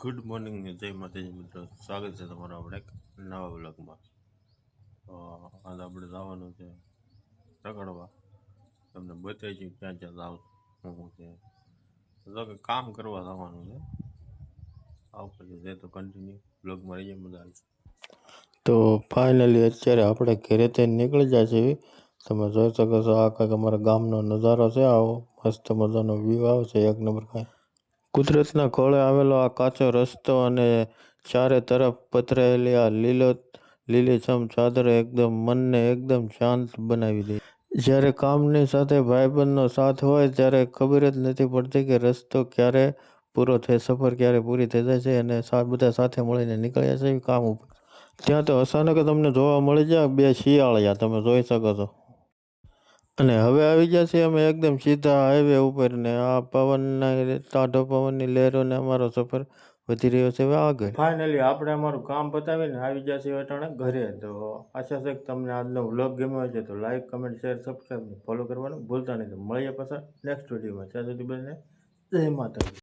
Good morning જય માતાજી મિત્રો, સ્વાગત છે તમારું આપણે એક નવા બ્લોગમાં. તો આજે આપણે જવાનું છે રખડવા. તમને બતાવી છે ક્યાં ક્યાં જાવ શું છે. તો કે કામ કરવા જવાનું છે. આવું પછી જે તો કન્ટિન્યુ બ્લોગમાં રહીએ, મજા આવે. તો ફાઇનલી અત્યારે આપણે ઘરેથી નીકળી જાય છે. તમે જોઈ શકો છો આ કંઈક અમારા ગામનો નજારો છે. આવો મસ્ત મજાનો વ્યૂ આવે છે, એક નંબર. કાંઈ કુદરતના ખોળે આવેલો આ કાચો રસ્તો અને ચારે તરફ પથરાયેલી આ લીલીછમ ચાદરો એકદમ મનને એકદમ શાંત બનાવી દે. જ્યારે કામની સાથે ભાઈબંધનો સાથ હોય ત્યારે ખબર જ નથી પડતી કે રસ્તો ક્યારે પૂરો થાય, સફર ક્યારે પૂરી થઈ જાય છે અને બધા સાથે મળીને નીકળ્યા છે કામ ઉપર. ત્યાં તો અચાનક તમને જોવા મળી જાય બે શિયાળિયા, તમે જોઈ શકો છો. અને હવે આવી ગયા છીએ અમે એકદમ સીધા હાઈવે ઉપર ને આ પવનના ટાઢો પવનની લહેરોને અમારો સફર વધી રહ્યો છે હવે આગળ. ફાઇનલી આપણે અમારું કામ પતાવીને આવી ગયા છીએ અટાણે ઘરે. તો આશા છે કે તમને આજનો વ્લોગ ગમ્યો હોય છે તો like, comment, share, subscribe follow કરવાનું ભૂલતા નહીં. તો મળીએ પાછા નેક્સ્ટ વિડીયોમાં. ત્યાં સુધી બધાને જય માતાજી.